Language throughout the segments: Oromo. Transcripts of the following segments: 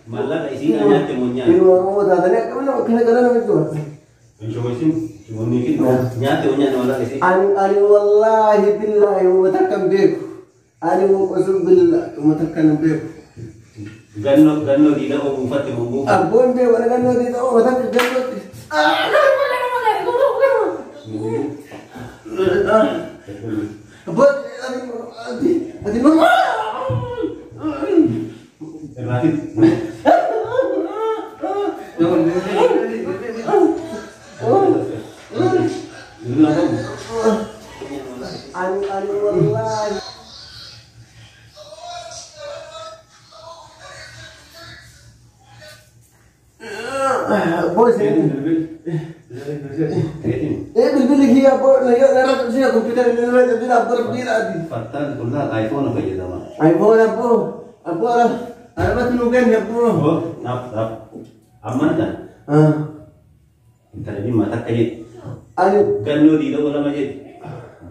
Malah isi nanya temunya. Ini mau tanya kemana? Kena itu. Insyaallah cuma mikir nyate punya malah isi. Ani wallahi billahi mutakam bek. Ani muqsum billah mutakam bek. Ganno tidak mau mufati mau. Abon be wala ganno tidak mau mutak ganno. Abon adi mama. Terlatih. Ani wallahi. Bos ini. Bilbil lagi apa? Lagi ada sih komputer ini lagi jadi apa lagi? Fatan kulla iPhone apa ya sama? iPhone apa? Apa lah? Ada tu nukan ya apa? Oh, nap. Aman kan? Kita ini mata kayak Ani ganno tidak wala majid.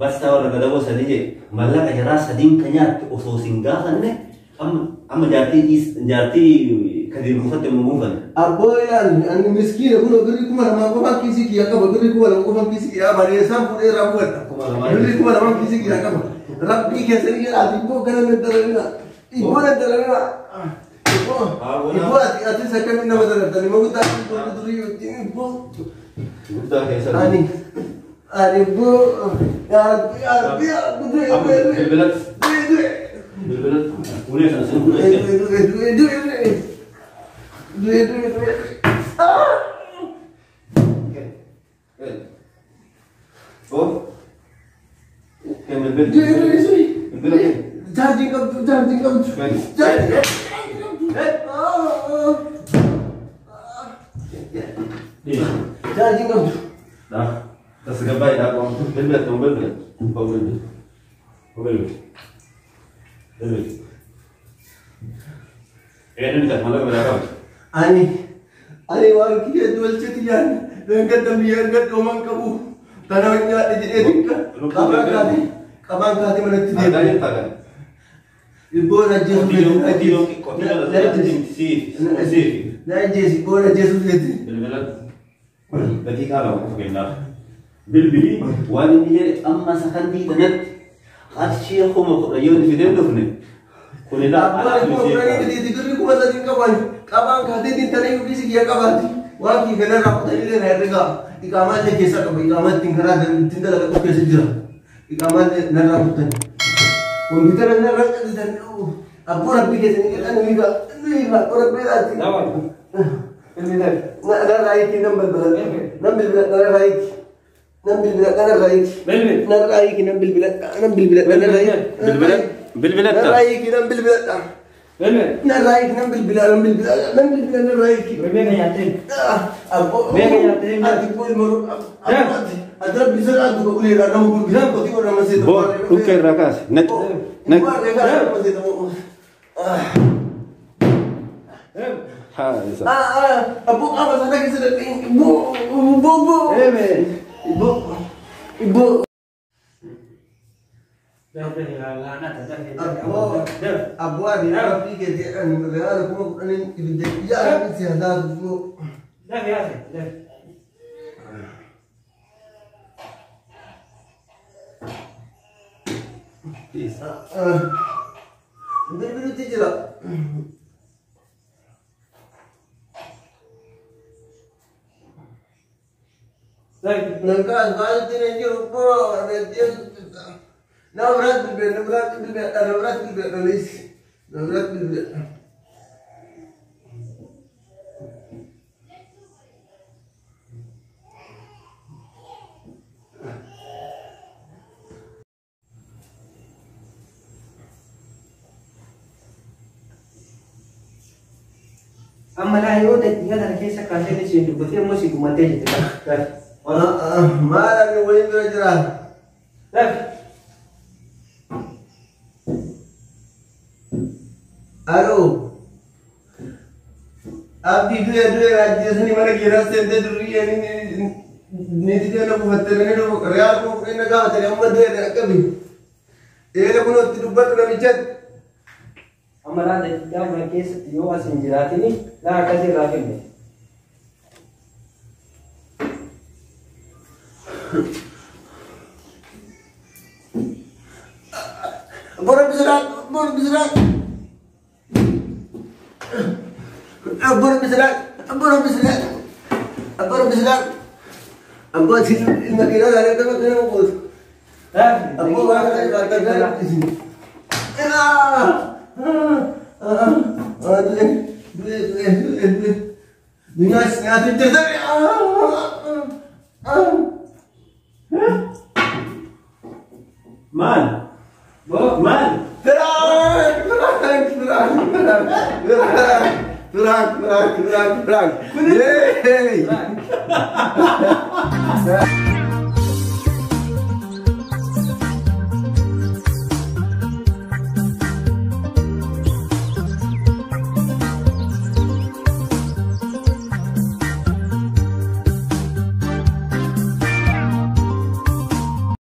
Basta orang kada bos aja. Malah aja rasa ding kanya usul singgahan ne. Am jati kadir mufat mufan. Abo yan, ani miskin aku nak beri kumar mak apa kisi kia kau beri kumar aku mak kisi kia bari sam pun era buat. Beri kumar mak kisi kia kau. Rabbi ke sini ati bo kana nentarina. Ibu nentarina. Ibu ati sekarang ni nama tadi mau tak tu ibu. Udah kayak Ani bu ya Bilbilat. Boleh langsung boleh. Oh. Kayak bilbil. Charging kamu. Charging kamu. Dah. Tas gabay dah kau. Bilbil. Ini dah malam berapa? Ani wal kia jual cetian dengan tembiar kat omang kamu tanahnya dijadikan kabang kati mana tidak Ada yang tak? ibu raja ibu raja sudah Bagi kalau kena bilbili wani dia amma sakandi tanat asyik homo ko yon video do ne kunila ala di ku masa din kawan kabang kati din tanay ko kisi kiya kabati wa ki gana ra pata ile na rega ikamat le kesa ka ikamat tingara dan tindala ka kesa jira ikamat na ra pata komputer na ra ka dan abu rabbi kesa ni kan ni ga ora bela ti lawan ini dah na raik number nambil na raik nambil bilat na raik na raik nambil bilat na raik bilbilat na raik nambil bilat na raik nambil bilat na raik Bebe yatim. Abu Bebe yatim. ati pun muru ada bisa ada ko uli ra namu bisa ko ti ora masih Bo, ukir rakas. Net. Ha, isa. Abu apa sana kita dah ibu. Ibu. Abu ada tapi kita kan ada kuma ini itu ya sih ada tu. Dah biasa. Bisa. Betul je lah. Nangka tidak jerupa ada dia. Nabrat bilbil nulis. Amma laa yoo ta'e kana keessa kaasee isheen dubbatee immoo si gumattee jirti. Maal ani waliin bira jiraan? Aloo. Abdii du'e raajjeesanii mana keeraa seentee durrii niitii keenya buufattee reyaal koo fudhannaa gaafatanii amma du'e akkamii? Eela kunootti dubbadhu namichatti. Amma laa daqiiqaa mana keessatti yoo as hin jiraatini laa akkasii irraa kenne. Bora bisiraan. Abbaa ilma keeraa laalee nama keenya muutu. Abbaa waan kana du'e. Bingaas nyaatu jirtani. Maal? Maal? Terang.